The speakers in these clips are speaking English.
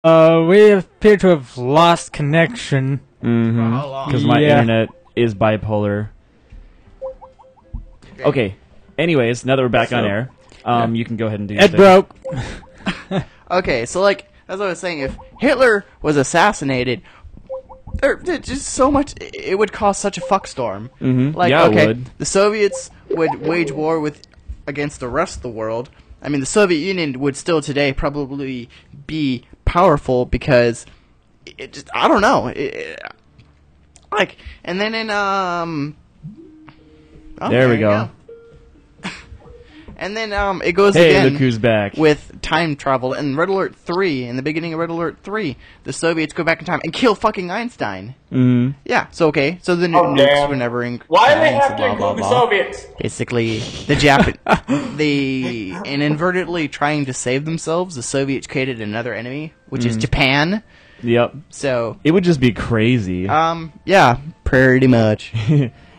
We appear to have lost connection. Because my internet is bipolar. Okay. Anyways, now that we're back on air, you can go ahead and do your It thing. broke. Okay, so like as I was saying, if Hitler was assassinated, there's just so much. It would cause such a fuckstorm. Like, Yeah, okay, it would. the Soviets would wage war against the rest of the world. I mean, the Soviet Union would still today probably be powerful because it just, I don't know. Like, and then in oh, There we you go. And then it goes Hey, again look who's back. with time travel. In Red Alert 3, in the beginning of Red Alert 3, the Soviets go back in time and kill fucking Einstein. Yeah, so okay, so the nukes were never in. Why do they have to include the Soviets? Basically, in inadvertently trying to save themselves, the Soviets created another enemy, which is Japan. Yep. So, It would just be crazy. yeah, pretty much.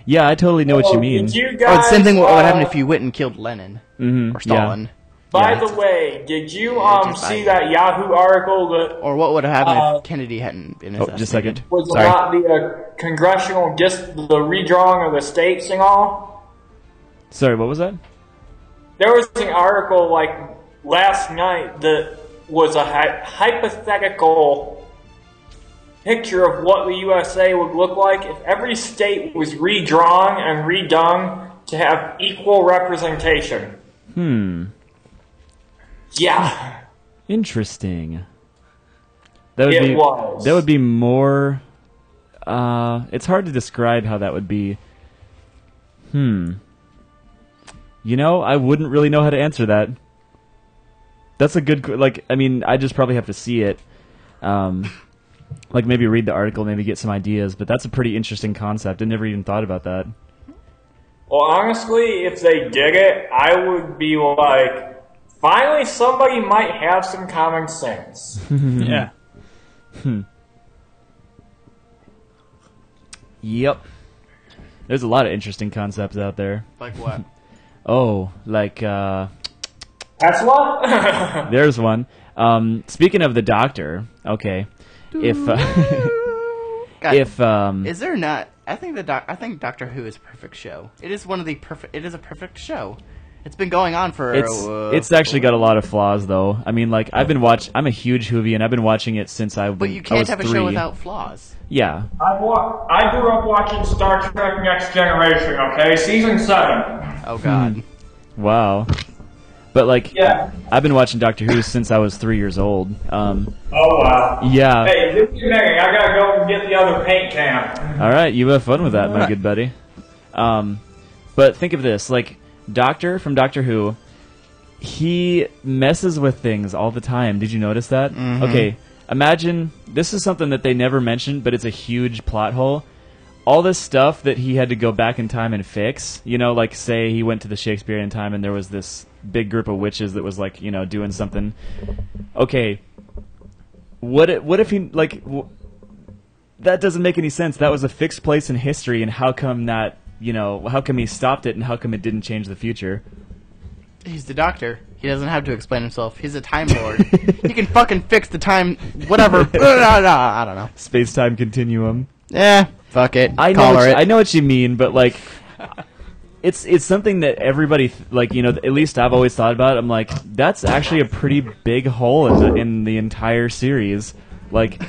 Yeah, I totally know what you mean. Did you Oh, guys, the same thing would happen if you went and killed Lenin or Stalin. By the way, did you see that Yahoo article that Or what would have happened if Kennedy hadn't been assassinated? Just a second. was Sorry. about the congressional, just the redrawing of the states and all? Sorry, what was that? There was an article like last night that was a hypothetical picture of what the USA would look like if every state was redrawn and redone to have equal representation. Yeah. Interesting. That would It was. That would be more. It's hard to describe how that would be. You know, I wouldn't really know how to answer that. That's a good. I mean, I just probably have to see it. Like maybe read the article, maybe get some ideas. But that's a pretty interesting concept. I never even thought about that. Well, honestly, if they did it, I would be like, finally somebody might have some common sense. Yeah. Yep. There's a lot of interesting concepts out there. Like what? Oh, like That's what? there's one. Speaking of the Doctor, okay. If God, is there not? I think Doctor Who is a perfect show. It is one of the perfect. It is a perfect show. It's been going on for. it's actually got a lot of flaws, though. I mean, like I'm a huge Whovian. I've been watching it since I was. But you can't have a 3. show without flaws. Yeah. I grew up watching Star Trek Next Generation, okay? Season 7. Oh God. Wow. But like, Yeah. I've been watching Doctor Who since I was 3 years old. Oh, wow. Yeah. Hey, give me a minute. I gotta go and get the other paint can. All right, you have fun with that, my good buddy. But think of this, like Doctor from Doctor Who, he messes with things all the time. Did you notice that? Okay, imagine this is something that they never mentioned, but it's a huge plot hole. All this stuff that he had to go back in time and fix, you know, like say he went to the Shakespearean time and there was this big group of witches that was like, you know, doing something. Okay, what if he like? That doesn't make any sense. That was a fixed place in history, and how come that? You know, how come he stopped it, and how come it didn't change the future? He's the Doctor. He doesn't have to explain himself. He's a Time Lord. He can fucking fix the time. Whatever. I don't know. Space-time continuum. Yeah. Fuck it. I Color know what you mean, but like, it's something that everybody like. You know, at least I've always thought about. I'm like, that's actually a pretty big hole in the entire series. Like,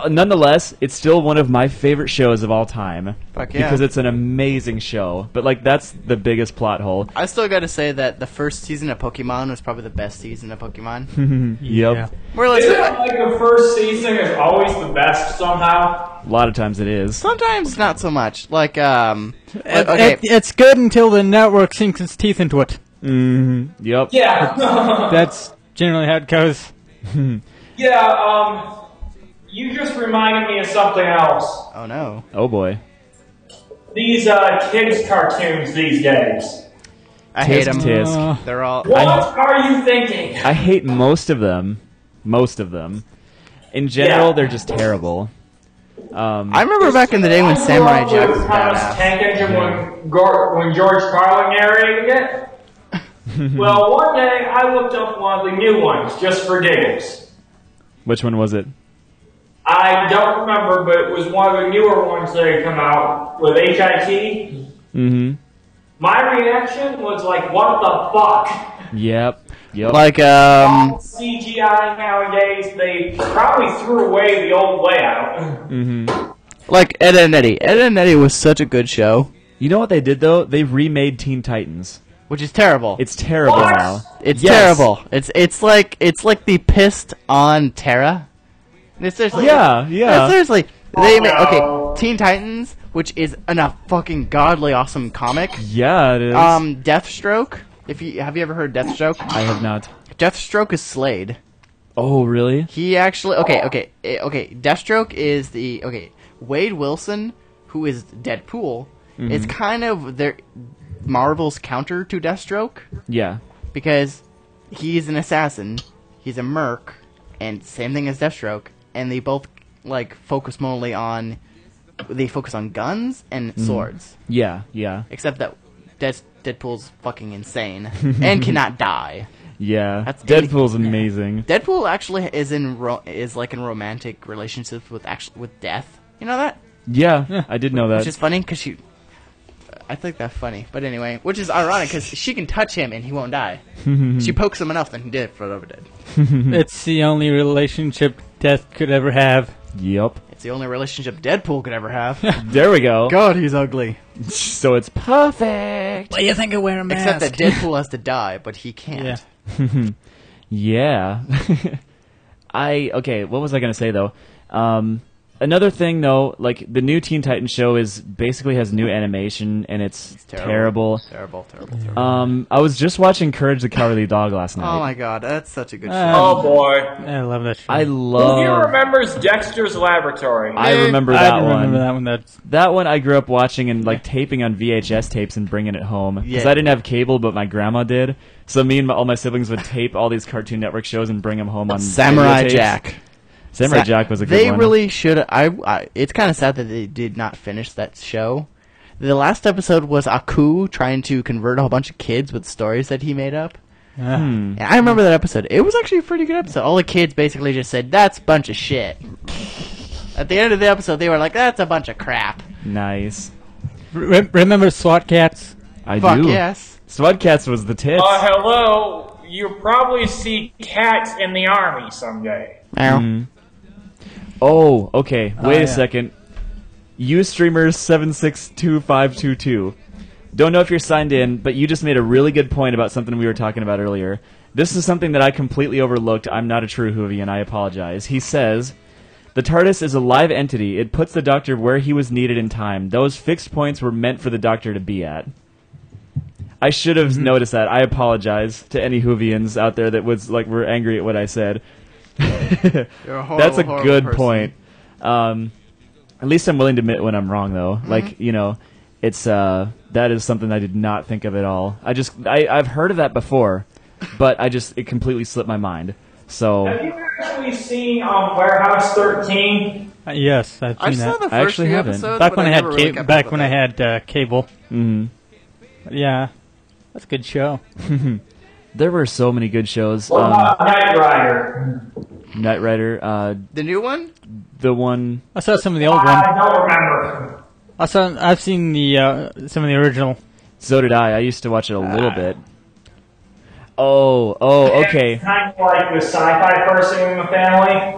nonetheless, it's still one of my favorite shows of all time. Fuck yeah. Because it's an amazing show. But like, that's the biggest plot hole. I still got to say that the first season of Pokemon was probably the best season of Pokemon. Yep. Yeah. More or less. Isn't it like the first season is always the best somehow? A lot of times it is. Sometimes not so much. Like It's good until the network sinks its teeth into it. Yep. Yeah. That's generally how it goes. Yeah, you just reminded me of something else. Oh no. Oh boy. These kids' cartoons these days. I hate them. Tisk. They're all. What are you thinking? I hate most of them. Most of them. In general, Yeah. they're just terrible. I remember back in the day when Samurai Jack was Thomas badass. Tank Engine when George Carlin narrated it. Well, one day I looked up one of the new ones just for giggles. Which one was it? I don't remember, but it was one of the newer ones that had come out with HIT. Mm-hmm. My reaction was like, what the fuck? Yep. Like, CGI nowadays, they probably threw away the old layout. Mm-hmm. Like Ed, Edd n Eddy. Ed, Edd n Eddy was such a good show. You know what they did, though? They remade Teen Titans. Which is terrible. It's terrible What? now. It's Yes. terrible. It's like the pissed on Terra. It's seriously, Yeah, yeah. seriously. They no. okay. Teen Titans, which is a fucking godly awesome comic. Yeah, it is. Deathstroke. Have you ever heard Deathstroke? I have not. Deathstroke is Slade. Oh, really? He actually okay. Deathstroke is Wade Wilson, who is Deadpool, is kind of their Marvel's counter to Deathstroke Yeah. because he's an assassin, he's a merc, and same thing as Deathstroke, and they both focus on guns and swords. Yeah, yeah. Except that Deadpool's fucking insane and cannot die. Yeah. That's Deadpool's amazing. Deadpool actually is in romantic relationships with death. You know that? Yeah, I did know that. Which is funny because I think that's funny. But anyway, which is ironic because she can touch him and he won't die. She pokes him enough, then he did forever dead. It's the only relationship Death could ever have. Yep. It's the only relationship Deadpool could ever have. There we go. God, he's ugly. So it's perfect. What do you think of wearing a mask? Except that Deadpool has to die, but he can't. Yeah. Yeah. Okay, what was I going to say, though? Another thing, though, like, the new Teen Titans show basically has new animation, and it's terrible. Terrible. I was just watching Courage the Cowardly Dog last night. Oh my god, that's such a good show. Oh boy. I love that show. I Who love... here remembers Dexter's Laboratory? I remember I that remember one. that one. That one I grew up watching and, taping on VHS tapes and bringing it home. Because I didn't have cable, but my grandma did. So me and all my siblings would tape all these Cartoon Network shows and bring them home on Samurai videotapes. Jack. Samurai Jack was a good one. They really should. It's kind of sad that they did not finish that show. The last episode was Aku trying to convert a whole bunch of kids with stories that he made up. And I remember that episode. It was actually a pretty good episode. All the kids basically just said, "That's a bunch of shit." At the end of the episode, they were like, "That's a bunch of crap." Nice. Remember SWAT Cats? I Fuck do. yes. SWAT Cats was the tits. Hello. You'll probably see cats in the army someday. Meow. Oh, okay. Wait yeah. a second. Ustreamers 762522. Don't know if you're signed in, but you just made a really good point about something we were talking about earlier. This is something that I completely overlooked. I'm not a true Whovian, I apologize. He says, the TARDIS is a live entity. It puts the Doctor where he was needed in time. Those fixed points were meant for the Doctor to be at. I should have noticed that. I apologize to any Whovians out there that were angry at what I said. You're a horrible, That's a horrible good person. point. At least I'm willing to admit when I'm wrong, though. It's that is something I did not think of at all. I've heard of that before, but it completely slipped my mind. So Have you actually seen Warehouse 13? Yes, I've I seen saw that. the first I actually few haven't. episodes, Back but when I never had really kept up back with when it. I had cable. mhm. Yeah, that's a good show. There were so many good shows. What about Knight Rider? Knight Rider, The new one? the one. I saw some of the old I ones. don't remember. I've seen the some of the original. So did I. I used to watch it a little bit. Oh, okay. It's kind of like the sci-fi person in the family.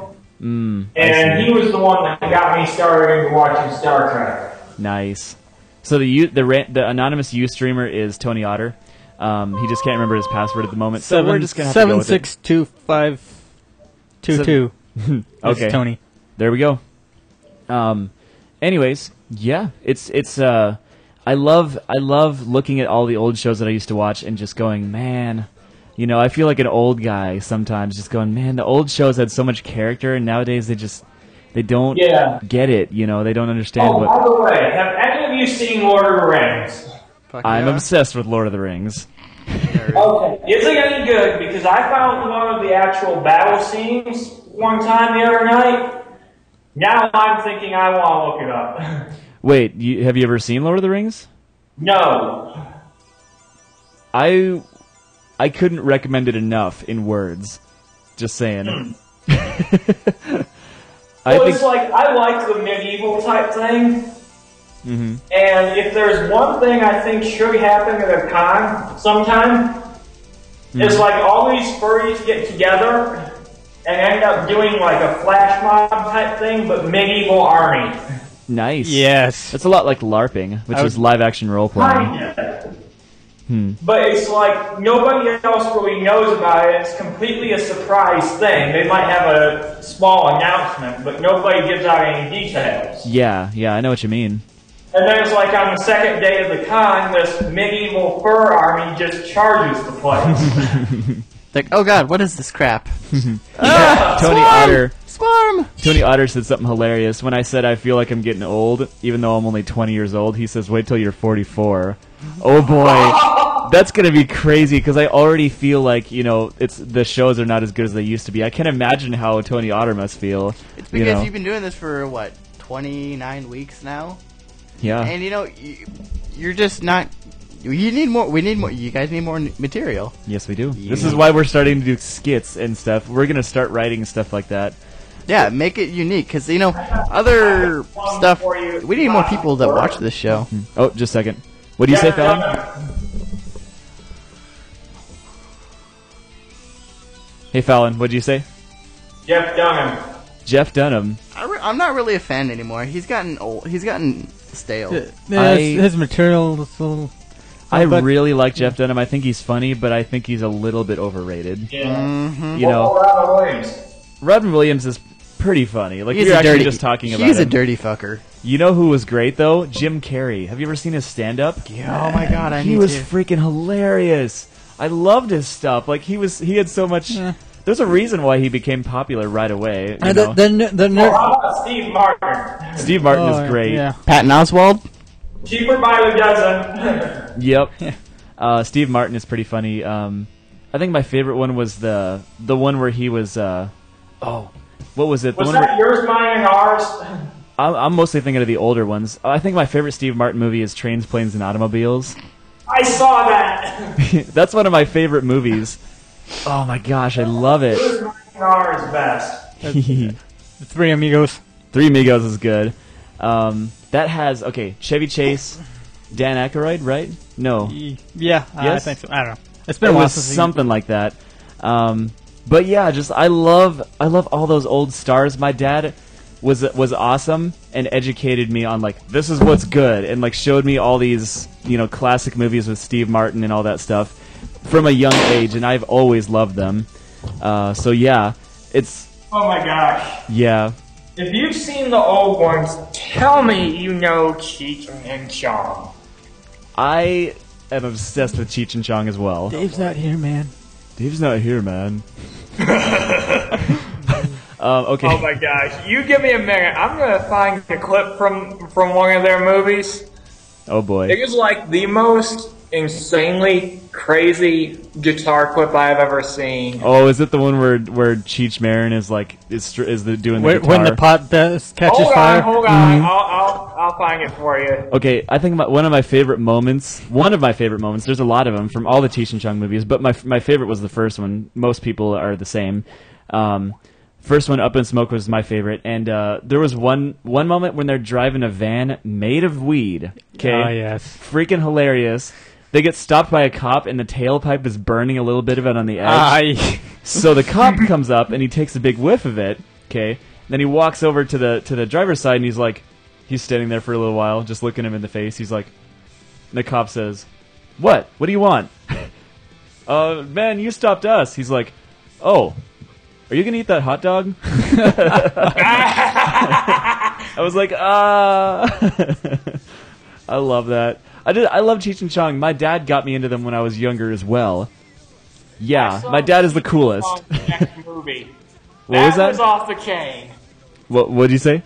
And he was the one that got me started into watching Star Trek. Nice. So the anonymous Ustreamer is Tony Otter. He just can't remember his password at the moment, so we're just gonna have to go with it. 762522. Okay, Tony. There we go. Anyways, yeah, it's I love looking at all the old shows that I used to watch and just going, man, I feel like an old guy sometimes, just going, man, the old shows had so much character, and nowadays they don't get it, they don't understand what. By the way, have any of you seen Lord of the Rings? Fuck I'm yeah. obsessed with Lord of the Rings. Okay, is it any good? Because I found one of the actual battle scenes one time the other night. Now I'm thinking I want to look it up. Wait, have you ever seen Lord of the Rings? No. I couldn't recommend it enough in words. Just saying. It's like, I like the medieval type thing. Mm-hmm. And if there's one thing I think should happen at a con sometime, it's like all these furries get together and end up doing like a flash mob type thing, but medieval army. Nice. Yes. It's a lot like LARPing, which is live action role playing. Kinda. But it's like nobody else really knows about it. It's completely a surprise thing. They might have a small announcement, but nobody gives out any details. Yeah, I know what you mean. And then it's like on the second day of the con, this medieval fur army just charges the place. Like, oh god, what is this crap? Tony Swarm! Otter. Swarm! Tony Otter said something hilarious. When I said I feel like I'm getting old, even though I'm only 20 years old, he says, wait till you're 44. Oh boy. That's going to be crazy, because I already feel like, you know, the shows are not as good as they used to be. I can't imagine how Tony Otter must feel. It's because you've been doing this for, what, 29 weeks now? Yeah. And, you know, you're just not... We need more. You guys need more material. Yes, we do. Yeah. This is why we're starting to do skits and stuff. We're going to start writing stuff like that. Yeah, make it unique, because, you know, other stuff... We need more people that watch this show. Oh, just a second. What do you say, Fallon? Hey, Fallon, what did you say? Jeff Dunham. Jeff Dunham. I'm not really a fan anymore. He's gotten old. He's gotten stale. His material is a little... I really like Jeff Dunham. I think he's funny, but I think he's a little bit overrated. Yeah. Mm-hmm. You know, Robin Williams is pretty funny. Like, you're actually just talking about him. He's a dirty fucker. You know who was great, though? Jim Carrey. Have you ever seen his stand-up? Yeah, oh my god, He was freaking hilarious. I loved his stuff. Like, he had so much... There's a reason why he became popular right away. How about Steve Martin? Steve Martin is great. Yeah. Patton Oswalt? Cheaper by the dozen. Yep. Steve Martin is pretty funny. I think my favorite one was the one where he was... what was it? Was that yours, mine, and ours? I'm mostly thinking of the older ones. I think my favorite Steve Martin movie is Trains, Planes, and Automobiles. I saw that. That's one of my favorite movies. Oh my gosh, I love it. Yours, mine, and ours best. Three Amigos. Three Amigos is good. That has, Chevy Chase, Dan Aykroyd, right? No. Yeah, yes? I think so. I don't know. It's been a while since something like that. But yeah, I love all those old stars. My dad was awesome and educated me on, like, this is what's good, and, like, showed me all these, you know, classic movies with Steve Martin and all that stuff from a young age, and I've always loved them. So yeah, it's... Oh my gosh. Yeah. If you've seen the old ones, tell me you know Cheech and Chong. I am obsessed with Cheech and Chong as well. Dave's not here, man. Dave's not here, man. Okay. Oh my gosh. You give me a minute. I'm going to find a clip from one of their movies. Oh boy. It is like the most insanely crazy guitar clip I've ever seen. Oh, is it the one where Cheech Marin is like doing the guitar? When the pot catches fire? Hold on. I'll find it for you. Okay, I think one of my favorite moments, there's a lot of them from all the Cheech and Chong movies, but my favorite was the first one. Most people are the same. First one, Up in Smoke, was my favorite, and there was one moment when they're driving a van made of weed. Okay, oh yes, freaking hilarious. They get stopped by a cop, and the tailpipe is burning a little bit of it on the edge. So the cop comes up, and he takes a big whiff of it. Okay, then he walks over to the driver's side, and he's standing there for a little while, just looking him in the face. He's like, and the cop says, "What? What do you want?" Man, you stopped us. He's like, "Oh. Are you gonna eat that hot dog?" I was like, I love that. I love Cheech and Chong. My dad got me into them when I was younger as well. Yeah, my dad is the coolest. Next movie. What was that? That was off the chain. What did you say?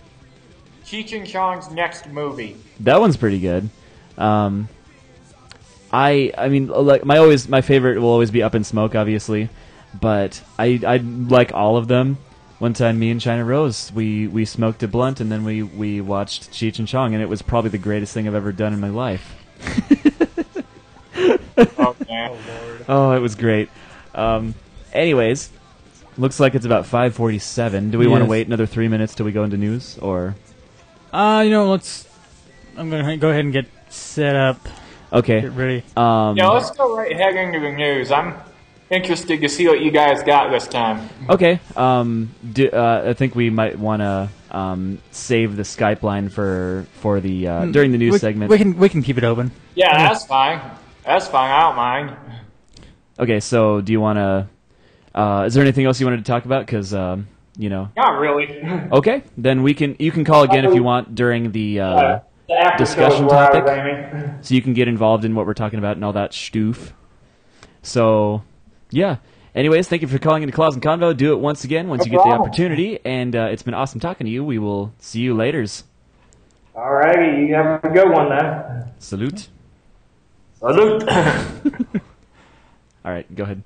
Cheech and Chong's next movie. That one's pretty good. I mean, like my favorite will always be Up in Smoke, obviously. But I like all of them. One time, me and China Rose, we smoked a blunt, and then we watched Cheech and Chong, and it was probably the greatest thing I've ever done in my life. Oh, man. Oh, Lord. Oh, it was great. Anyways, Looks like it's about 5:47. Do we want to wait another 3 minutes till we go into news, or? Let's. I'm gonna go ahead and get set up. Okay. Get ready. Yeah, let's go right ahead into the news. I'm interested to see what you guys got this time. Okay. I think we might want to save the Skype line for the during the news segment. We can keep it open. Yeah, that's fine. That's fine. I don't mind. Okay. So, do you want to? Is there anything else you wanted to talk about? Because Not really. Okay, then you can call again if you want during the discussion topic, so you can get involved in what we're talking about and all that stoof. So, yeah. Anyways, thank you for calling into Claus and Convo. Do it once again once you get the opportunity, and it's been awesome talking to you. We will see you laters. Alrighty, you have a good one then. Salute. Salute. All right, go ahead.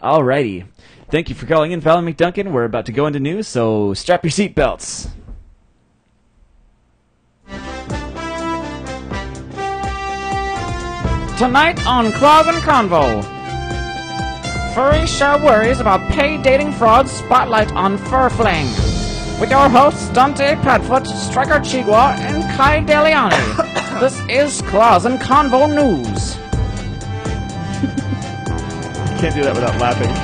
Alrighty. Thank you for calling in, Fallon McDuncan. We're about to go into news, so strap your seatbelts. Tonight on Claus and Convo. Furries share worries about paid dating frauds spotlight on Fur Fling. With your hosts Dante Padfoot, Striker Chigua, and Kai DeLeone. This is Claus and Convo News. Can't do that without laughing.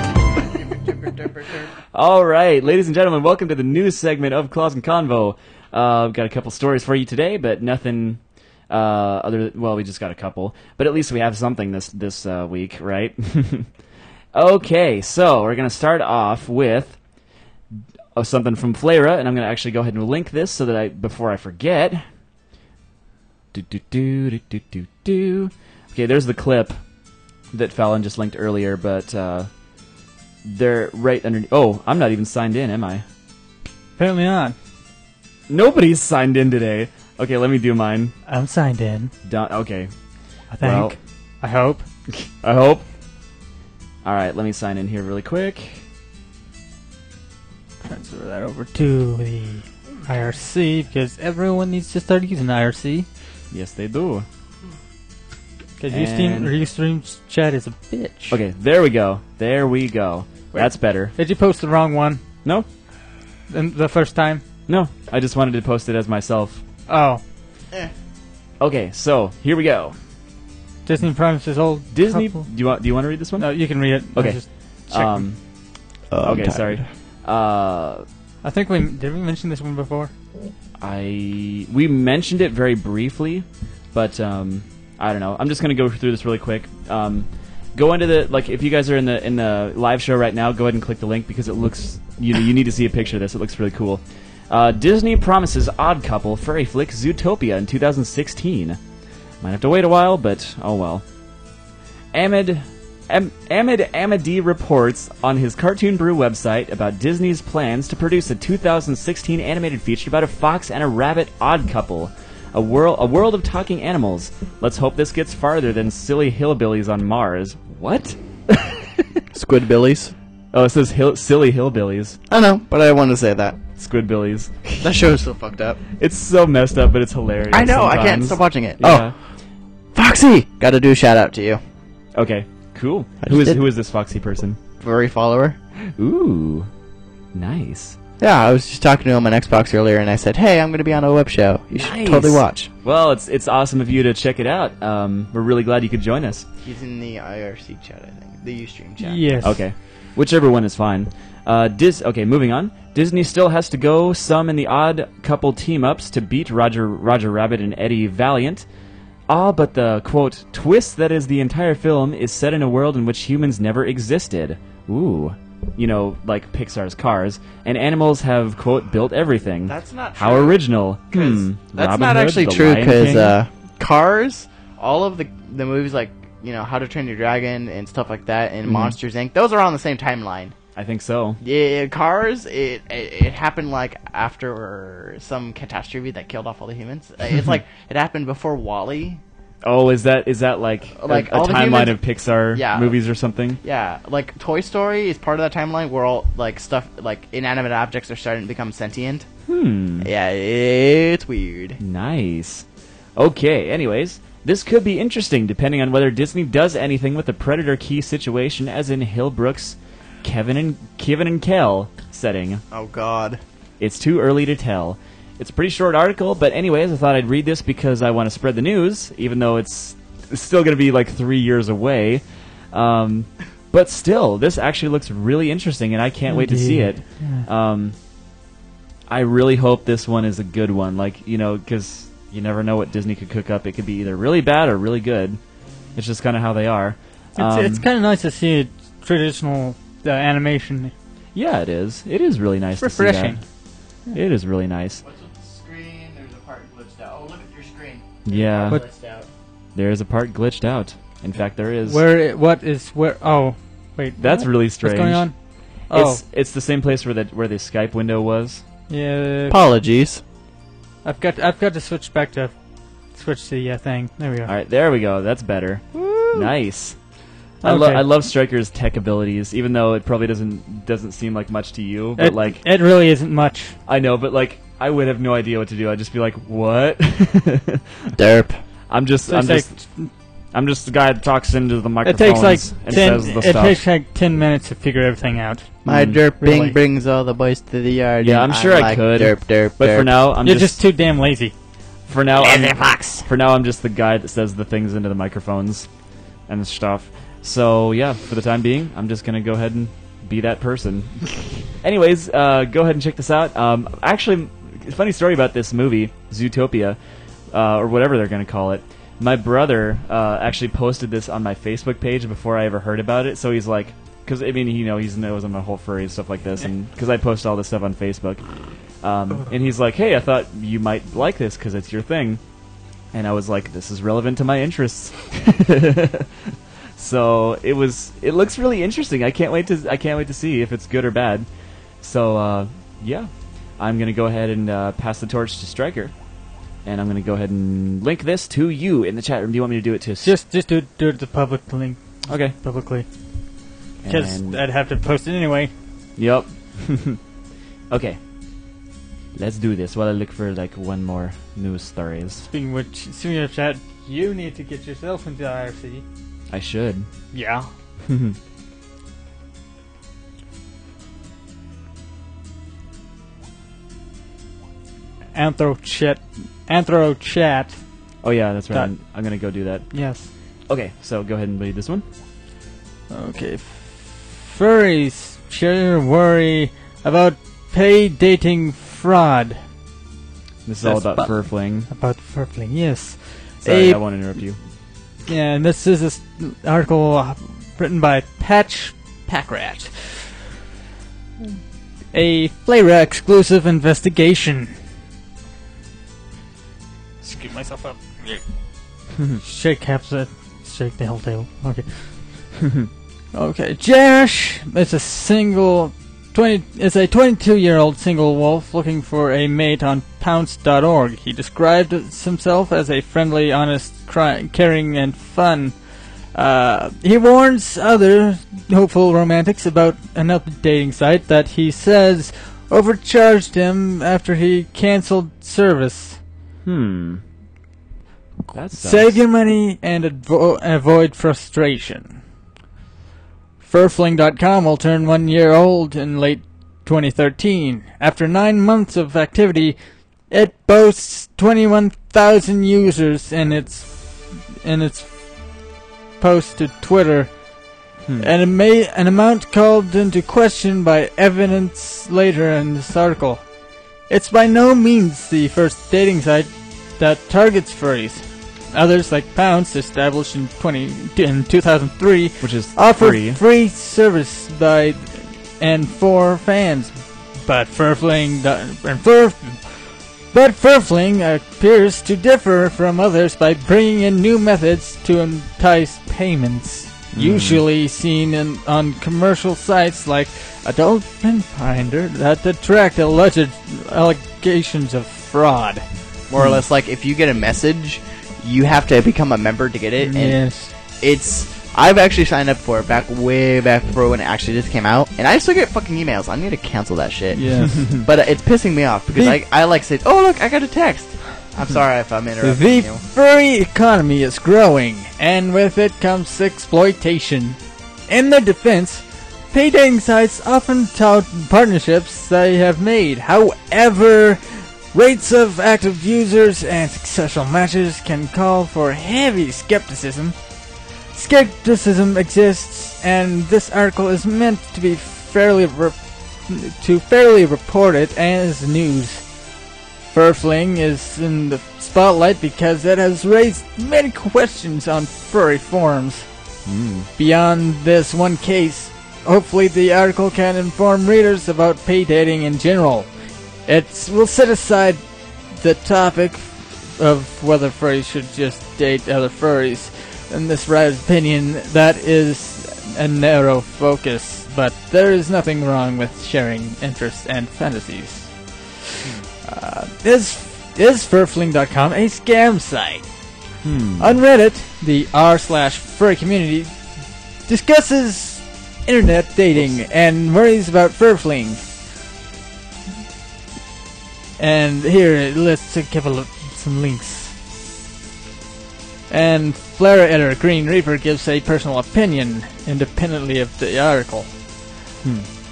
All right, ladies and gentlemen, welcome to the news segment of Claus and Convo. We've got a couple stories for you today, but nothing we just got a couple. But at least we have something this week, right? Okay, so we're going to start off with something from Flera, and I'm going to actually go ahead and link this so that before I forget. Okay, there's the clip that Fallon just linked earlier, but they're right under. Oh, I'm not even signed in, am I? Apparently not. Nobody's signed in today. Okay, let me do mine. I'm signed in. Okay. I think. Well, I hope. I hope. All right, let me sign in here really quick. Transfer that over to the IRC because everyone needs to start using IRC. Yes, they do. Because Ustream chat is a bitch. Okay, there we go. There we go. Wait, that's better. Did you post the wrong one? No. The first time? No, I just wanted to post it as myself. Oh. Okay, so here we go. Disney promises old Disney. couple. Do you want to read this one? No, you can read it. Okay. Okay, sorry. I think did we mention this one before? We mentioned it very briefly, but I don't know. I'm just gonna go through this really quick. Go into the if you guys are in the live show right now, go ahead and click the link because it looks you need to see a picture of this. It looks really cool. Disney promises Odd Couple furry flick Zootopia in 2016. Might have to wait a while, but oh well. Ahmed Amadi reports on his Cartoon Brew website about Disney's plans to produce a 2016 animated feature about a fox and a rabbit odd couple. A world of talking animals. Let's hope this gets farther than silly hillbillies on Mars. What? Squidbillies. Oh, it says silly hillbillies. I know, but I want to say that. Squidbillies. That show is so fucked up. It's so messed up, but it's hilarious. I know, sometimes. I can't stop watching it. Yeah. Oh, Foxy! Gotta do a shout out to you. Okay, cool. I Who just is this Foxy person? Furry follower. Ooh, nice. Yeah, I was just talking to him on Xbox earlier, and I said, "Hey, I'm going to be on a web show. You should totally watch." Well, it's awesome of you to check it out. We're really glad you could join us. He's in the IRC chat, I think, the Ustream chat. Yes. Okay, whichever one is fine. Okay, moving on. Disney still has to go some in the Odd Couple team-ups to beat Roger Rabbit and Eddie Valiant. But the, quote, twist that is the entire film is set in a world in which humans never existed. Ooh. You know, like Pixar's Cars. And animals have, quote, built everything. That's not true. How original. That's Robin not Hood, actually The true, Lion because King? Cars, all of the movies like, How to Train Your Dragon and stuff like that, and Monsters, Inc., those are on the same timeline. I think so. Yeah, Cars, it happened like after some catastrophe that killed off all the humans. It's like it happened before WALL-E. Oh, is that like a all the timeline humans, of Pixar movies or something? Yeah, like Toy Story is part of that timeline where all like stuff like inanimate objects are starting to become sentient. Yeah, it's weird. Nice. Okay, anyways, this could be interesting depending on whether Disney does anything with the Predator Key situation, as in Hillbrook's Kevin and Kel setting. Oh God. It's too early to tell. It's a pretty short article, but anyways, I thought I'd read this because I want to spread the news, even though it's still going to be like 3 years away. But still, this actually looks really interesting, and I can't wait to see it. Yeah. I really hope this one is a good one, like, you know, because you never know what Disney could cook up. It could be either really bad or really good. It's just kind of how they are. It's kind of nice to see a traditional animation. Yeah, it is. It is really nice to see Refreshing. that. It is really nice. What's with the screen? There's a part glitched out. Oh, look at your screen. Yeah. What- Glitched out. There is a part glitched out. In fact, there is. Where? Oh, wait. That's what? really strange. What's going on? Oh, It's the same place where the Skype window was. yeah. Apologies. I've got to switch the thing. There we go. All right, there we go. That's better. Woo! Nice. Okay. I love Stryker's tech abilities, even though it probably doesn't seem like much to you. But it really isn't much. I know, but like I would have no idea what to do. I'd just be like, "What?" Derp. I'm just the guy that talks into the It microphones takes like and 10. says the It stuff. takes like 10 minutes to figure everything out. My derp really. bing brings all the boys to the yard. Yeah, and I'm sure I like could. Derp, derp, But derp. for now, I'm You're just too damn lazy. For now, I'm just the guy that says the things into the microphones and stuff. So yeah, for the time being, I'm just gonna go ahead and be that person. Anyways, go ahead and check this out. Actually, funny story about this movie, Zootopia, or whatever they're gonna call it. My brother actually posted this on my Facebook page before I ever heard about it. So he's like, because I mean, he knows I'm a whole furry and stuff like this, and because I post all this stuff on Facebook. And he's like, hey, I thought you might like this because it's your thing. And I was like, this is relevant to my interests. So it looks really interesting. I can't wait to see if it's good or bad. So yeah, I'm gonna go ahead and pass the torch to Stryker, and I'm gonna go ahead and link this to you in the chat room. Do you want me to do it to? Just do it the public link. Okay. Publicly. Because And- I'd have to post it anyway. Yep. Okay. Let's do this while I look for like one more news stories. Speaking of chat, you need to get yourself into IRC. I should. Yeah. Anthro chat. Oh yeah, that's right. Dot. I'm gonna go do that. Yes. Okay, so go ahead and read this one. Okay. Furries share worry about pay dating fraud. This is all That's about bu- furfling. About furfling, yes. Sorry, I won't interrupt you. Yeah, and this is this article written by Patch Packrat. A Flavor exclusive investigation. Scoop myself up. Shake the whole table. Okay. Okay, Josh is a 22-year-old single wolf looking for a mate on Pounce.org. He described himself as a friendly, honest, caring, and fun. He warns other hopeful romantics about another dating site that he says overcharged him after he canceled service. That sucks. Save your money and avoid frustration. Furfling.com will turn 1 year old in late 2013. After 9 months of activity, it boasts 21,000 users in its post to Twitter, and an amount called into question by evidence later in this article. It's by no means the first dating site that targets furries. Others, like Pounce, established in 2003, Which is offered free service by and for fans, but Furfling appears to differ from others by bringing in new methods to entice payments, usually seen on commercial sites like Adult Finder that attract alleged allegations of fraud. More or less, like if you get a message, you have to become a member to get it. And I've actually signed up for it way back before when it actually just came out, and I still get fucking emails. I need to cancel that shit. Yes. But it's pissing me off because I like say, oh look, I got a text. I'm sorry if I'm interrupting The you. furry economy is growing, and with it comes exploitation. In their defense, pay dating sites often tout partnerships they have made. However, rates of active users and successful matches can call for heavy skepticism. Skepticism exists, and this article is meant to be fairly report it as news. Furfling is in the spotlight because it has raised many questions on furry forums. Beyond this one case, hopefully the article can inform readers about pay dating in general. It will set aside the topic of whether furries should just date other furries. In this writer's opinion, that is a narrow focus, but there is nothing wrong with sharing interests and fantasies. Is Furfling.com a scam site? On Reddit, the r/furry community discusses internet dating and worries about Furfling. And here, let's give some links. And Flare editor Green Reaper gives a personal opinion independently of the article.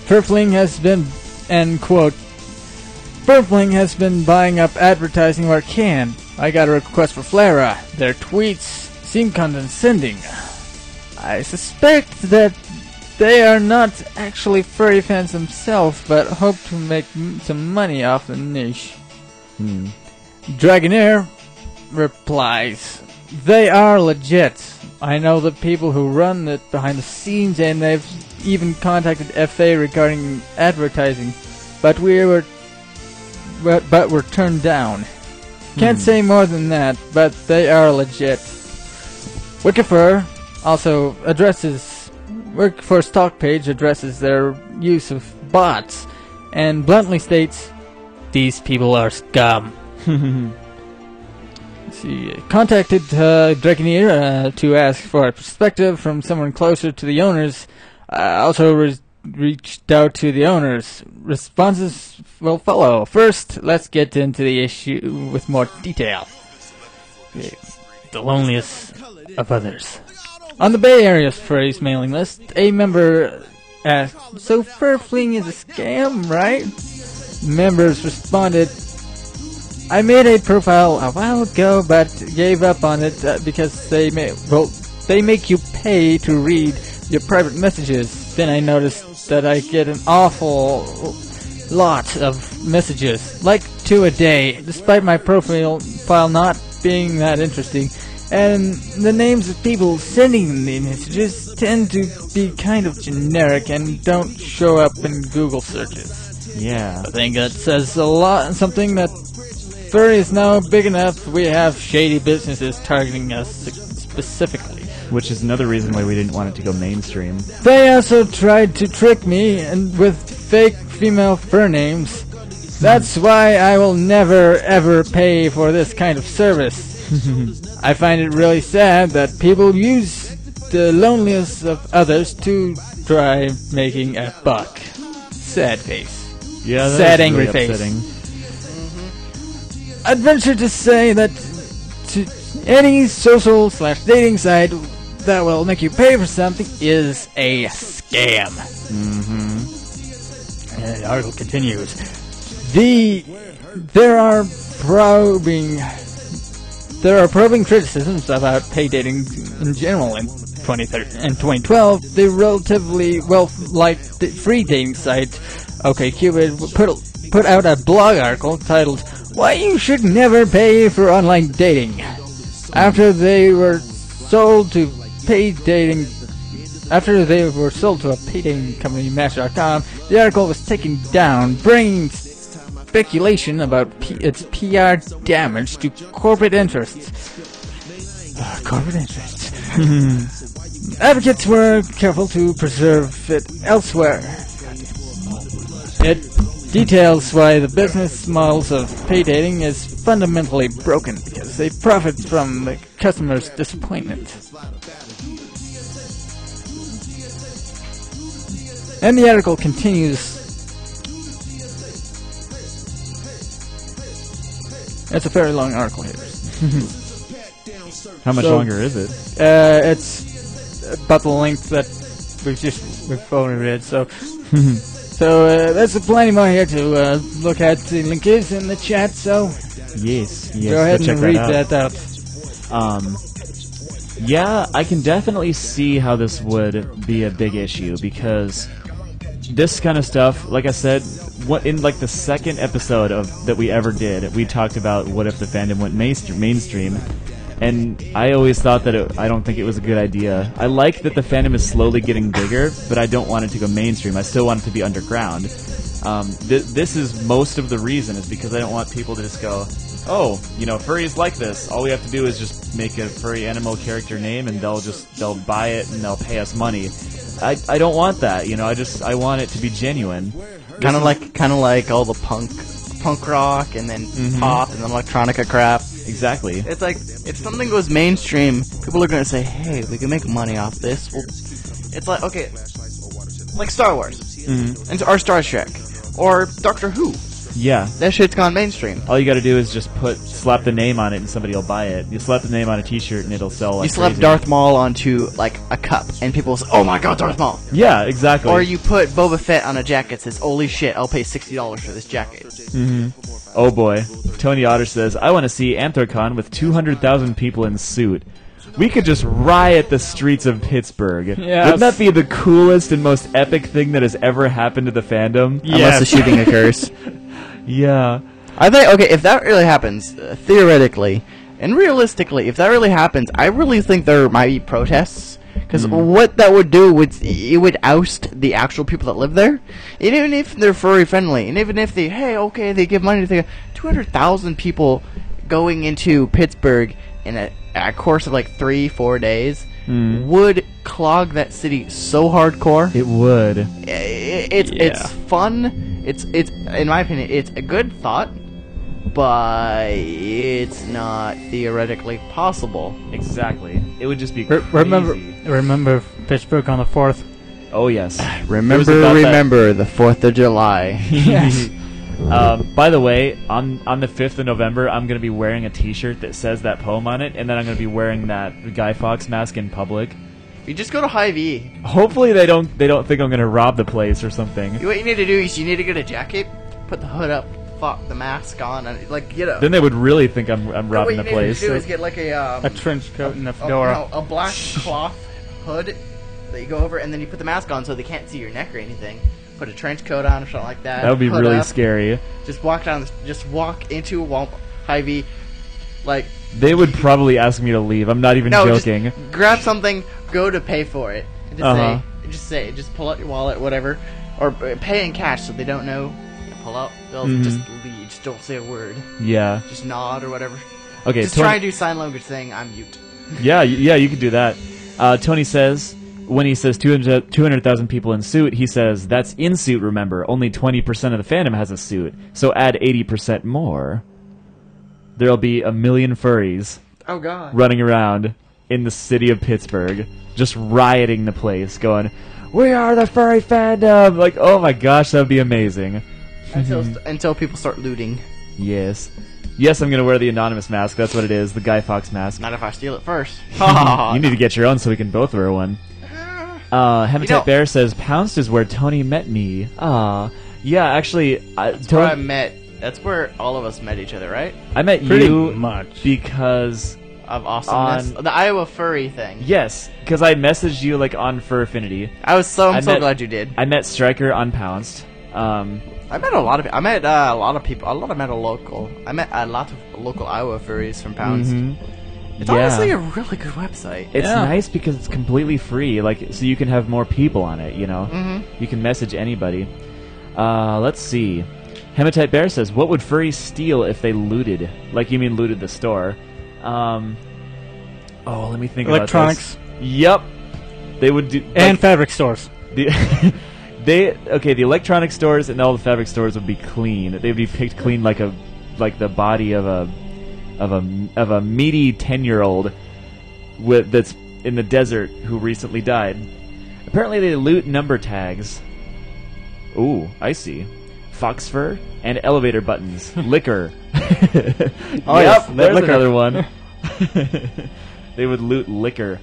Furfling has been, end quote, Furfling has been buying up advertising where it can. I got a request for Flara. Their tweets seem condescending. I suspect that they are not actually furry fans themselves, but hope to make some money off the niche. Dragonair replies, they are legit. I know the people who run it behind the scenes, and they've even contacted FA regarding advertising, but we're turned down. Can't say more than that, but they are legit. Wikifur also addresses Wikifur's talk page addresses their use of bots and bluntly states, these people are scum. She contacted Dragonair to ask for a perspective from someone closer to the owners. Also reached out to the owners. Responses will follow. First, let's get into the issue with more detail. The loneliest of others. On the Bay Area's furries mailing list, a member asked, so Furfling is a scam, right? Members responded, I made a profile a while ago, but gave up on it because they make you pay to read your private messages. Then I noticed that I get an awful lot of messages, like 2 a day, despite my profile not being that interesting. And the names of people sending the messages tend to be kind of generic and don't show up in Google searches. Yeah. I think that says a lot, something that furry is now big enough. We have shady businesses targeting us specifically. Which is another reason why we didn't want it to go mainstream. They also tried to trick me and with fake female fur names. That's why I will never ever pay for this kind of service. I find it really sad that people use the loneliness of others to try making a buck. Sad face. Yeah, that sad, is angry really face. upsetting. I'd venture to say that to any social/dating site that will make you pay for something is a scam. And the article continues. There are probing criticisms about pay dating in general. In 2012, the relatively well-liked free dating site OkCupid put out a blog article titled "Why You Should Never Pay for Online Dating." After they were sold to a pay dating company, Match.com, the article was taken down, bringing speculation about its PR damage to corporate interests. Corporate interests. Advocates were careful to preserve it elsewhere. It details why the business models of pay dating is fundamentally broken because they profit from the customer's disappointment. And the article continues. It's a very long article here. How much longer is it? It's about the length that we've only read. So there's plenty more here to look at. The link is in the chat. So Yes. go ahead check and read out. that out. Yeah, I can definitely see how this would be a big issue because this kind of stuff, like I said, in like the second episode that we ever did, we talked about what if the fandom went mainstream, and I always thought that I don't think it was a good idea. I like that the fandom is slowly getting bigger, but I don't want it to go mainstream. I still want it to be underground. This is most of the reason, is because I don't want people to just go, oh, furries like this. All we have to do is just make a furry animal character name, and they'll buy it and they'll pay us money. I don't want that. I want it to be genuine. Kind of like all the punk rock, and then pop, and then electronica crap. Exactly. It's like, if something goes mainstream, people are gonna say, hey, we can make money off this. Well, it's like, okay, like Star Wars, or Star Trek, or Doctor Who. Yeah. That shit's gone mainstream. All you gotta do is just slap the name on it and somebody will buy it. You slap the name on a t-shirt and it'll sell like You slap crazy. Darth Maul onto, like, a cup, and people will say, oh my god, Darth Maul! Yeah, exactly. Or you put Boba Fett on a jacket, says, holy shit, I'll pay $60 for this jacket. Oh boy. Tony Otter says, I want to see Anthrocon with 200,000 people in suit. We could just riot the streets of Pittsburgh. Yes. Wouldn't that be the coolest and most epic thing that has ever happened to the fandom? Unless the shooting occurs. Yeah. I think, okay, if that really happens, theoretically, and realistically, if that really happens, I really think there might be protests. Because what that would do, it would oust the actual people that live there. And even if they're furry friendly, and even if they give money to 200,000 people going into Pittsburgh in a course of like 3-4 days would clog that city so hardcore. It would. It's fun. It's in my opinion, it's a good thought, but it's not theoretically possible. Exactly. It would just be crazy. Remember Pittsburgh on the 4th. Oh, yes. Remember the 4th of July. Yes. By the way, on the 5th of November, I'm going to be wearing a t-shirt that says that poem on it, and then I'm going to be wearing that Guy Fawkes mask in public. You just go to Hy-Vee. Hopefully they don't think I'm going to rob the place or something. What you need to do is you need to get a jacket, put the hood up, fuck the mask on, and like get a. Then they would really think I'm robbing the What you place. need to do is get like A trench coat and a fedora. a black cloth hood that you go over, and then you put the mask on so they can't see your neck or anything. Put a trench coat on or something like that. That would be hood really up, scary. Just walk into Hy-Vee, like. They would probably ask me to leave. I'm not even joking. Just grab something, go to pay for it, and just pull out your wallet, whatever, or pay in cash so they don't know. You pull out, they'll just leave. Just don't say a word. Yeah. Just nod or whatever. Okay. Just try and do sign language saying I'm mute. Yeah, you could do that. Tony says, when he says 200,000 people in suit, he says, that's in suit, remember. Only 20% of the fandom has a suit. So add 80% more. There'll be 1 million furries running around in the city of Pittsburgh, just rioting the place, going, we are the furry fandom! Like, oh my gosh, that would be amazing. Until people start looting. Yes. Yes, I'm going to wear the anonymous mask. That's what it is, the Guy Fawkes mask. Not if I steal it first. You need to get your own so we can both wear one. Hematite Bear says, Pounced is where Tony met me. Yeah, actually... That's where I met... That's where all of us met each other, right? I met Pretty you much. because... Of awesomeness. The Iowa furry thing. Yes, because I messaged you like on Fur Affinity. I'm so glad you did. I met Stryker on Pounced. I met a lot of people. I met a lot a lot of local Iowa furries from Pounced. It's honestly a really good website. It's nice because it's completely free, like so you can have more people on it. You can message anybody. Let's see. Hematite Bear says, "What would furries steal if they looted? Like you mean looted the store?" Let me think. Electronics. About this. Yep, they would do. And fabric stores. The electronic stores and all the fabric stores would be clean. They'd be picked clean like the body of a meaty 10-year-old that's in the desert who recently died. Apparently, they loot number tags. Ooh, I see. Fox fur and elevator buttons. Liquor. Oh, yep, yes, there's liquor. another one. They would loot liquor.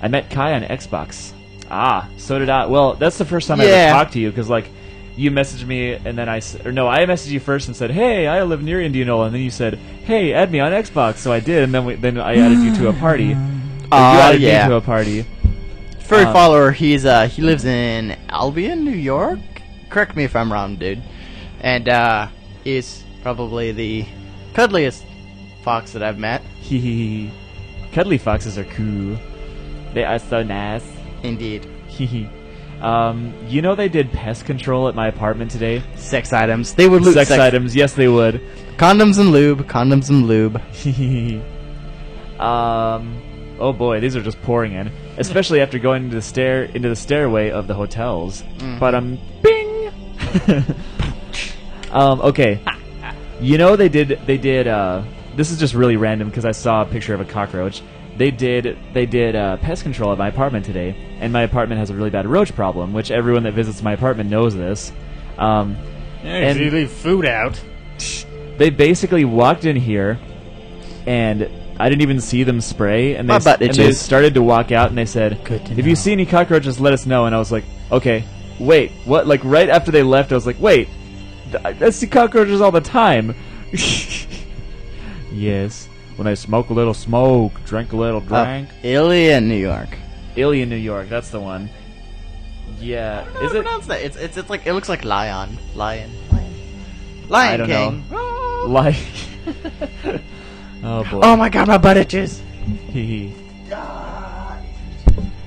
I met Kai on Xbox. Ah, so did I. Well, that's the first time I ever talked to you, because, like, you messaged me, and then I messaged you first and said, hey, I live near Indianola, and then you said, hey, add me on Xbox, so I did, and then I added you to a party. You added me to a party. Furry follower, he lives in Albion, New York? Correct me if I'm wrong, dude. And, he's probably the cuddliest fox that I've met. Hee. Cuddly foxes are cool. They are so nice. Indeed. Hee. You know they did pest control at my apartment today? Sex items. They would loot sex items, yes they would. Condoms and lube. Condoms and lube. Oh boy, these are just pouring in. Especially after going into the stairway of the hotels. But bing! Okay. You know they did this is just really random because I saw a picture of a cockroach. They did pest control at my apartment today, and my apartment has a really bad roach problem, which everyone that visits my apartment knows this. And you leave food out. They basically walked in here, and I didn't even see them spray, and they started to walk out, and they said, if you see any cockroaches, let us know. And I was like, okay, wait, what? Like, right after they left, I was like, wait, I see cockroaches all the time. Yes. When I smoke a little smoke, drink a little drink. Alien, New York. Alien, New York, that's the one. Yeah. Is it? That? It's like, it looks like Lion I don't King. know. Lion. Oh boy. Oh my god, my butt itches.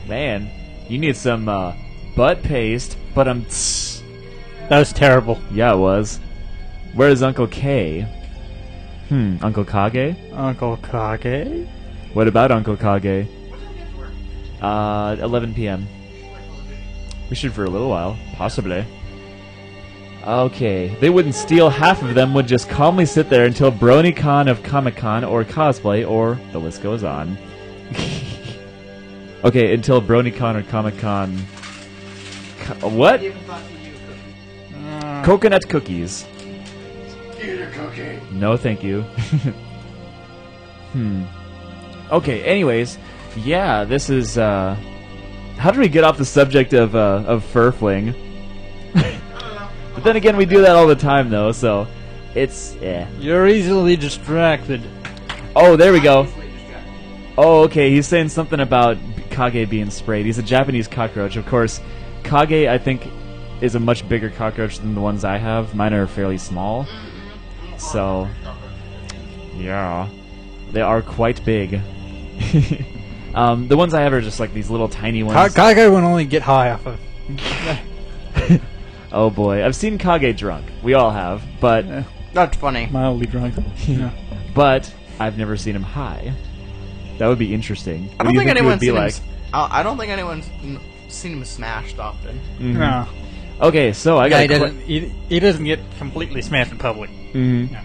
Man, you need some butt paste, but That was terrible. Yeah, it was. Where's Uncle K? Uncle Kage? Uncle Kage? What about Uncle Kage? 11 p.m. We should for a little while, possibly. Okay, they wouldn't steal half of them, would just calmly sit there until BronyCon of Comic-Con or cosplay, or the list goes on. Okay, until BronyCon or Comic-Con... what? Coconut cookies. No, thank you. Okay, anyways, yeah, this is, how did we get off the subject of fur fling? But then again, we do that all the time, though, so it's, You're easily distracted. Oh, there we go. Oh, okay, he's saying something about Kage being sprayed. He's a Japanese cockroach. Of course, Kage, I think, is a much bigger cockroach than the ones I have. Mine are fairly small. So, yeah, they are quite big. The ones I have are just like these little tiny ones. Kage would only get high off of. Oh boy, I've seen Kage drunk. We all have, but that's funny. Mildly drunk. Yeah. But I've never seen him high. That would be interesting. I don't think anyone's seen him. I don't think anyone's seen him smashed often. No. Okay, so I got. He doesn't get completely smashed in public. No.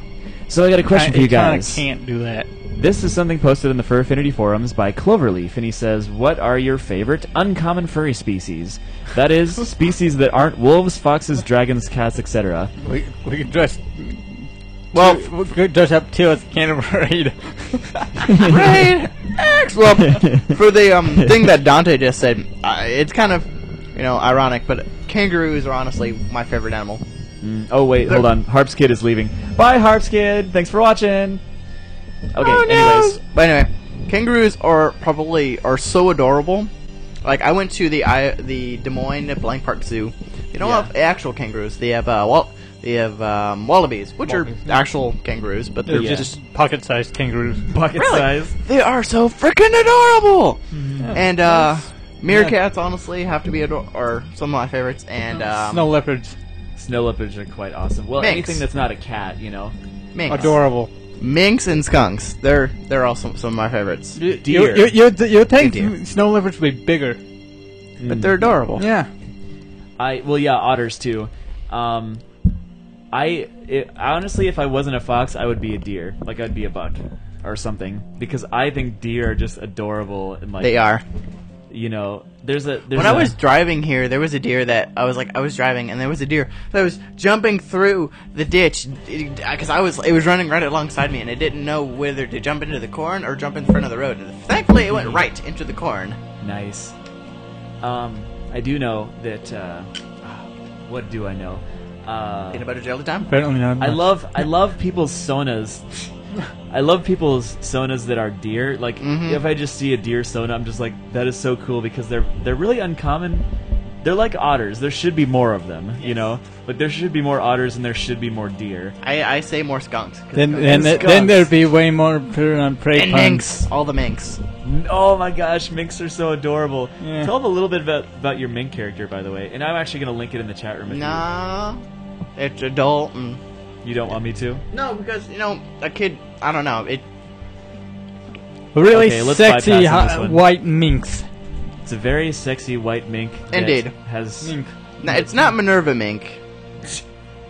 So I got a question for you guys. He can't do that. This is something posted in the Fur Affinity forums by Cloverleaf, and he says, "What are your favorite uncommon furry species? That is, species that aren't wolves, foxes, dragons, cats, etc." We could dress. Well, we could dress up too as kind of raid. Raid X. Well, for the thing that Dante just said, it's kind of ironic, but kangaroos are honestly my favorite animal. Oh wait, hold on. Harps Kid is leaving. Bye, Harps Kid. Thanks for watching. Okay. Oh, no. Anyways, but anyway, kangaroos are so adorable. Like I went to the Des Moines Blank Park Zoo. They don't have actual kangaroos. They have wallabies, which are actual kangaroos, but they're just pocket-sized kangaroos. Pocket-sized. They are so freaking adorable. And meerkats, honestly, have to be are some of my favorites. And snow leopards. Snow leopards are quite awesome. Well, Minks. anything that's not a cat, Minks. Adorable. Minks and skunks. They're also some of my favorites. Deer. You think snow leopards would be bigger, but they're adorable. Yeah. Otters too. Honestly, if I wasn't a fox, I would be a deer. Like I'd be a buck or something, because I think deer are just adorable and like they are. When I was driving here, there was a deer that I was driving, and there was a deer that was jumping through the ditch because it was running right alongside me, and it didn't know whether to jump into the corn or jump in front of the road. And thankfully, it went right into the corn. Nice. I do know that. What do I know? Peanut butter jelly time? Apparently not. I love people's sonas. I love people's sonas that are deer. Like if I just see a deer sona, I'm just like, that is so cool because they're really uncommon. They're like otters. There should be more of them, you know. Like there should be more otters and there should be more deer. I say more skunks. Then there'd be way more prey and puns. minks. All the minks. Oh my gosh, minks are so adorable. Yeah. Tell them a little bit about your mink character, by the way. And I'm actually going to link it in the chat room if Nah, it's adult. And you don't want me to. no, because a kid. I don't know. Really Okay, let's sexy bypass this one. white minks. It's a very sexy white mink. That Indeed. Has. Mink. No, it's not Minerva mink.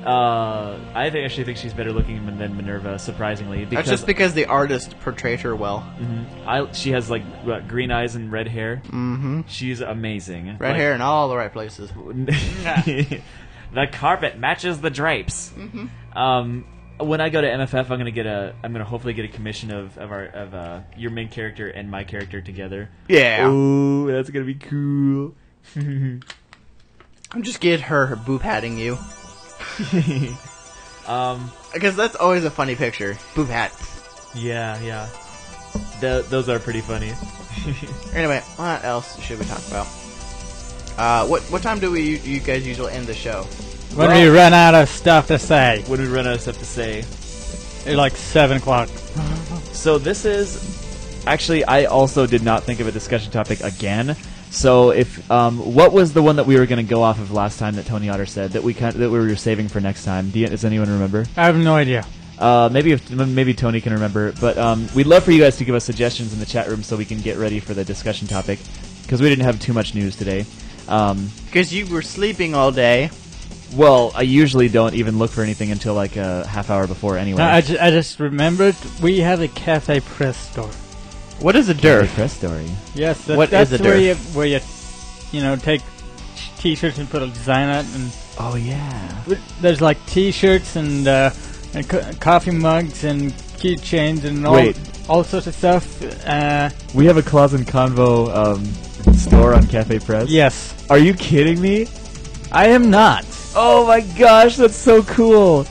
I actually think she's better looking than Minerva, surprisingly. That's just because the artist portrayed her well. She has like green eyes and red hair. Mm-hmm. She's amazing. Red hair in all the right places. The carpet matches the drapes. When I go to MFF, I'm gonna hopefully get a commission of your main character and my character together. Yeah. Ooh, that's gonna be cool. I'm just get her boob hatting you. Because that's always a funny picture. Boob hat. Yeah. Those are pretty funny. Anyway, what else should we talk about? What time do you guys usually end the show? When we run out of stuff to say. When we run out of stuff to say. It's like 7 o'clock. So this is actually, I also did not think of a discussion topic again. So if what was the one that we were going to go off of last time that Tony Otter said that we were saving for next time? Does anyone remember? I have no idea. Maybe Tony can remember. But we'd love for you guys to give us suggestions in the chat room so we can get ready for the discussion topic because we didn't have too much news today. Because you were sleeping all day. Well, I usually don't even look for anything until like a half hour before anyway. No, I just remembered we have a Cafe Press store. What is a derf? Press story. Yes, What that's is a where derf? you take t-shirts and put a design on it, and Oh yeah. there's like t-shirts and coffee mugs and keychains and Wait. all sorts of stuff. We have a Claus and Convo store on Cafe Press. Yes, Are you kidding me? I am not. Oh my gosh, that's so cool.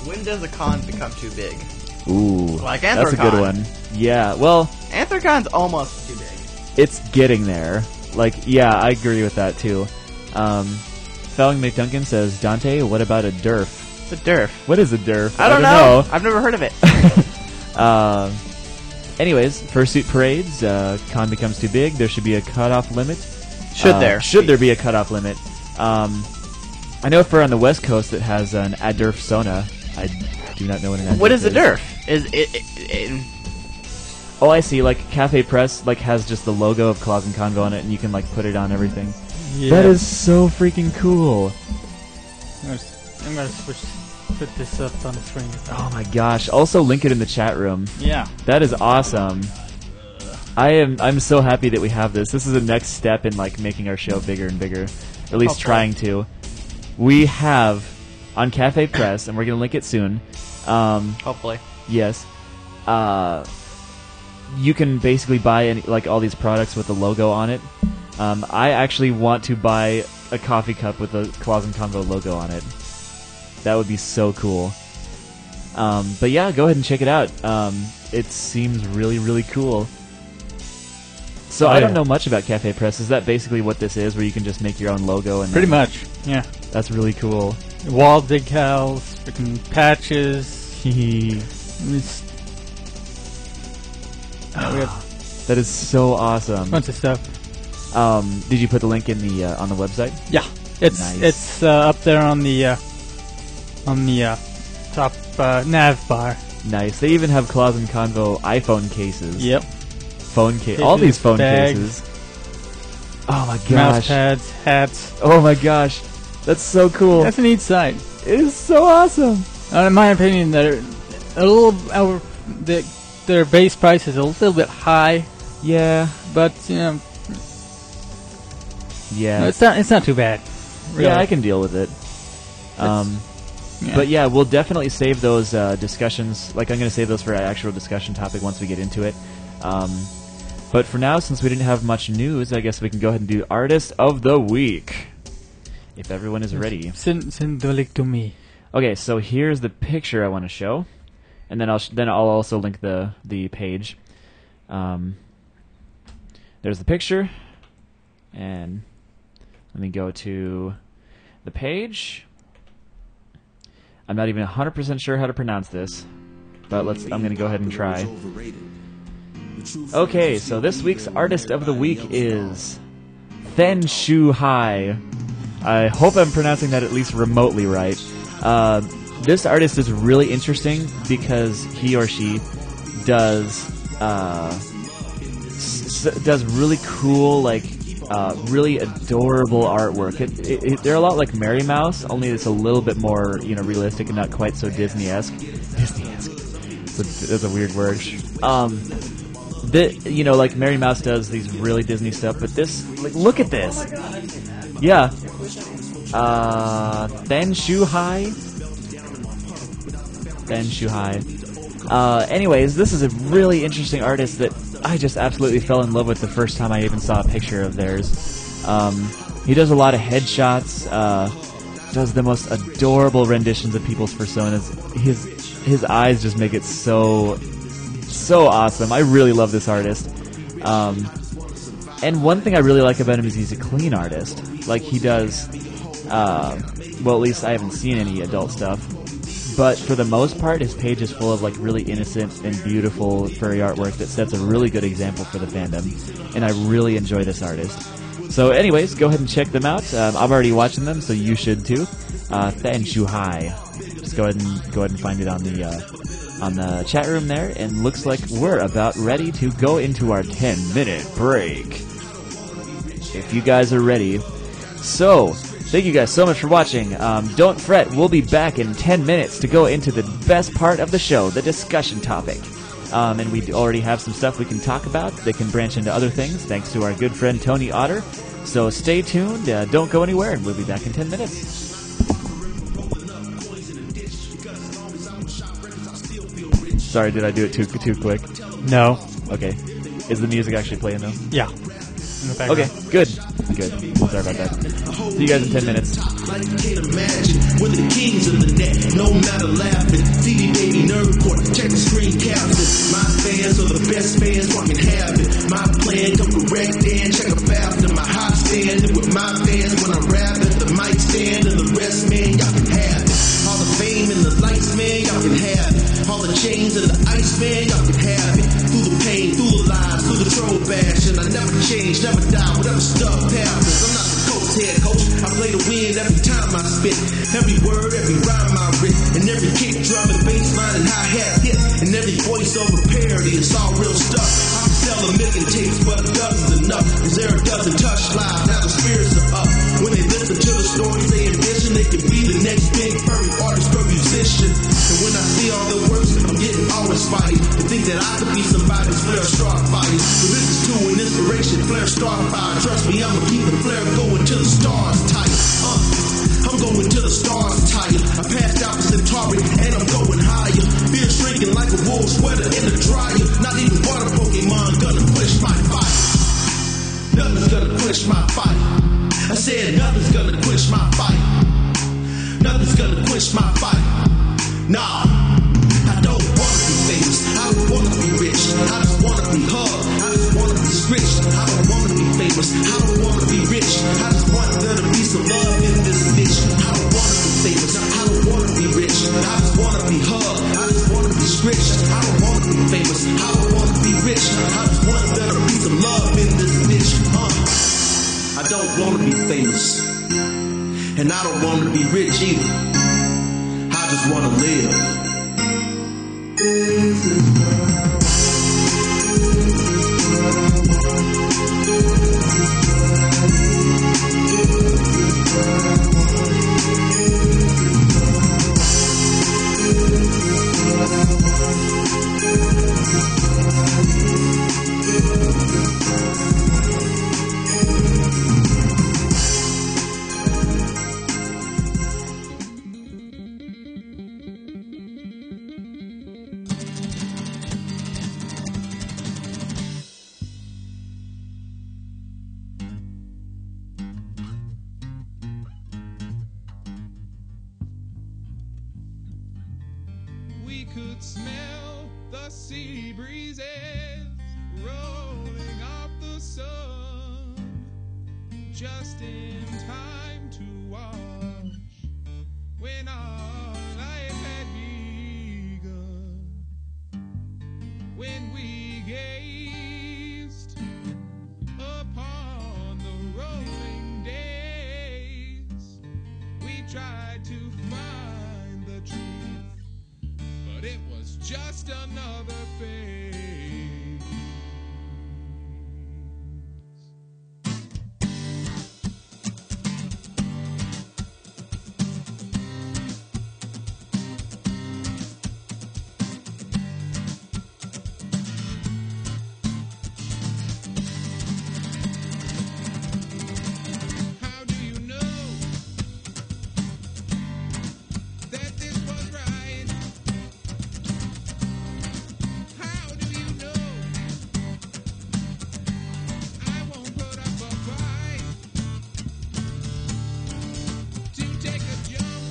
When does a con become too big? Ooh, Like that's a good Anthrocon. one. Yeah, well, Anthrocon's almost too big. it's getting there. Like, yeah, I agree with that too. Felling McDuncan says, Dante, what about a derf? It's a derf. What is a derf? I don't know. I've never heard of it. Anyways, fursuit parades, con becomes too big. There should be a cutoff limit. Should there? Should there be a cutoff limit? I know for on the West Coast it has an ADERF Sona. I do not know what an ADERF What is a is. derf? Is it Oh, I see. Like Cafe Press, like has just the logo of Claus and Convo on it, and you can like put it on everything. Yeah. That is so freaking cool. I'm gonna put this up on the screen. Oh my gosh! Also, link it in the chat room. Yeah. That is awesome. I'm so happy that we have this. This is the next step in like making our show bigger and bigger. Or at least Hopefully. trying to. We have on Cafe Press, and we're gonna link it soon. hopefully? Yes. You can basically buy like all these products with the logo on it. I actually want to buy a coffee cup with the Claus and Convo logo on it. That would be so cool. But yeah, go ahead and check it out. It seems really, really cool. So I don't know much about Cafe Press. Is that basically what this is, where you can just make your own logo? And Pretty much. Yeah. That's really cool. Wall decals, freaking patches. We have That is so awesome. a bunch of stuff. Did you put the link in the on the website? Yeah, it's Nice. up there on the top nav bar. Nice. They even have Claus and Convo iPhone cases. Yep. Phone case. All these phone bags, cases. Oh my Mouse gosh. pads, hats. Oh my gosh. That's so cool. That's a neat sight. It is so awesome. In my opinion, they're a little their base price is a little bit high, Yeah. but Yeah. it's not too bad. Really. Yeah, I can deal with it. Yeah. But yeah, we'll definitely save those discussions. Like, I'm going to save those for an actual discussion topic once we get into it. But for now, since we didn't have much news, I guess we can go ahead and do Artist of the Week. If everyone is ready. Send the link to me. Okay, so here's the picture I want to show. And then I'll also link the page. There's the picture. And let me go to the page. I'm not even 100% sure how to pronounce this, but I'm going to go ahead and try. Okay, so this week's Artist of the Week is Then Shu Hai. I hope I'm pronouncing that at least remotely right. This artist is really interesting because he or she does really cool, like really adorable artwork. They're a lot like Mary Mouse, only it's a little bit more realistic and not quite so Disney-esque. Disney-esque. That's a weird word. Like Mary Mouse does these really Disney stuff, but this, like, look at this. Yeah. Then Shu Hai. Then Shu Hai. Anyways, this is a really interesting artist that I just absolutely fell in love with the first time I even saw a picture of theirs. He does a lot of headshots, does the most adorable renditions of people's personas. His eyes just make it so awesome. I really love this artist. And one thing I really like about him is he's a clean artist. Like, he does, well, at least I haven't seen any adult stuff. But for the most part, his page is full of like really innocent and beautiful furry artwork that sets a really good example for the fandom, and I really enjoy this artist. So, anyways, go ahead and check them out. I'm already watching them, so you should too. Then Shu Hai. Just go ahead and find it on the chat room there. And looks like we're about ready to go into our 10-minute break. If you guys are ready. So, thank you guys so much for watching. Don't fret, we'll be back in 10 minutes to go into the best part of the show, the discussion topic. And we already have some stuff we can talk about that can branch into other things, thanks to our good friend Tony Otter. So stay tuned, don't go anywhere, and we'll be back in 10 minutes. Sorry, did I do it too quick? No. Okay. Is the music actually playing though? Yeah. Okay, good. Sorry about that. See you guys in 10 minutes. Like you can't imagine, we're the kings of the net, no matter laughing. CD baby nerd report, check the screen caption. My fans are the best fans, fucking have it. My plan come correct and check a after my hot standing with my fans when I'm rapping. The mic stand and the rest, man, y'all can have it. All the fame and the lights, man, y'all can have it. All the chains and the ice, man, y'all can have it. Through the pain, through the lies, through the troll bash, and I never change, never die, whatever stuff happens. I'm not the coach, head coach. I play the wind every time I spit. Every word, every rhyme I writ, and every kick, drum, and bass line and hi-hat hit, and every voiceover parody. It's all real stuff. I can sell a million tapes, but a dozen's enough. Cause there a dozen touch live, now the spirits are up. When they listen to the stories they envision, they can be the next big furry artist or musician. And when I see all the works, I'm getting all inspired to think that I could be somebody's flare star fighting. So this is to an inspiration, flare star fire. Trust me, I'ma keep the flare going till the stars tight. I'm going till the stars tight. I passed out the Centauri and I'm going higher. Fear shrinking like a wool sweater in the dryer. Not even water Pokemon gonna quench my fight. Nothing's gonna quench my fight. I said nothing's gonna quench my fight. Nothing's gonna quench my fight. Nah, I don't wanna be famous. I don't wanna be rich. I just wanna be hugged. I just wanna be rich. I don't wanna be famous. I don't wanna be rich. I just want there to be some love in this bitch. I don't wanna be famous. I don't wanna be rich. I just wanna be hugged. I just wanna be rich. I don't wanna be famous. I don't wanna be rich. I just want there to be some love in this bitch. I don't wanna be famous. And I don't wanna be rich either. I just wanna live. This is love. we could smell the sea breezes rolling off the sun, just in time to watch when our life had begun. When we gazed upon the rolling days, we tried to find the truth, but it was just another phase. How do you know that this was right? How do you know I won't put up a fight to take a jump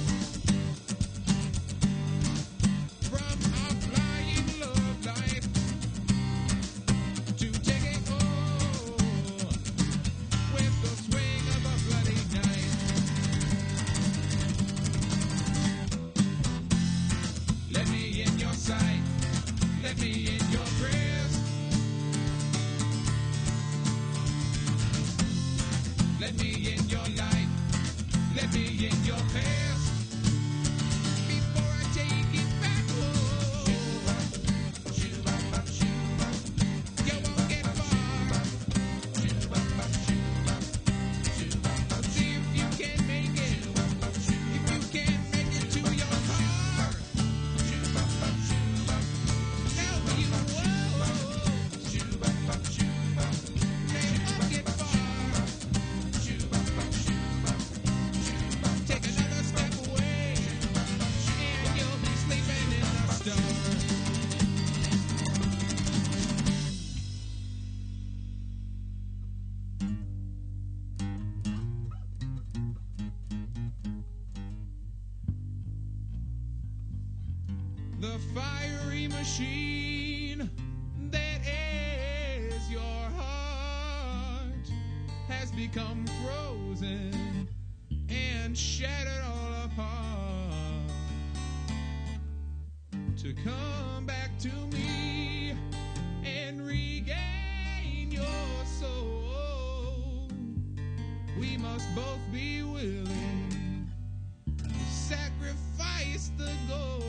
from our flying love life to take it all with the swing of a bloody knife? Let me in your sight, let me in your prayers. Let me in your light, let me in your past. Before I take it back home, you won't get far. See if you can make it, if you can't make it to your car. Tell me you won't. They won't get far. Take another step away, and you'll be sleeping in the stars. The fiery machine that is your heart has become frozen and shattered all apart. To come back to me and regain your soul, we must both be willing to sacrifice the goal.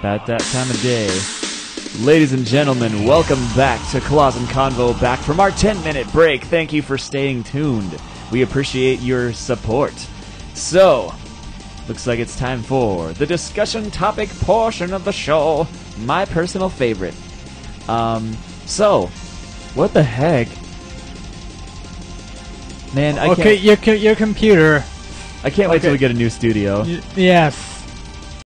at that time of day. Ladies and gentlemen, welcome back to Claus and Convo, back from our 10-minute break. Thank you for staying tuned. We appreciate your support. So, looks like it's time for the discussion topic portion of the show. My personal favorite. So, what the heck? Man, I Okay, can't... your computer. I can't wait till we get a new studio. Yes.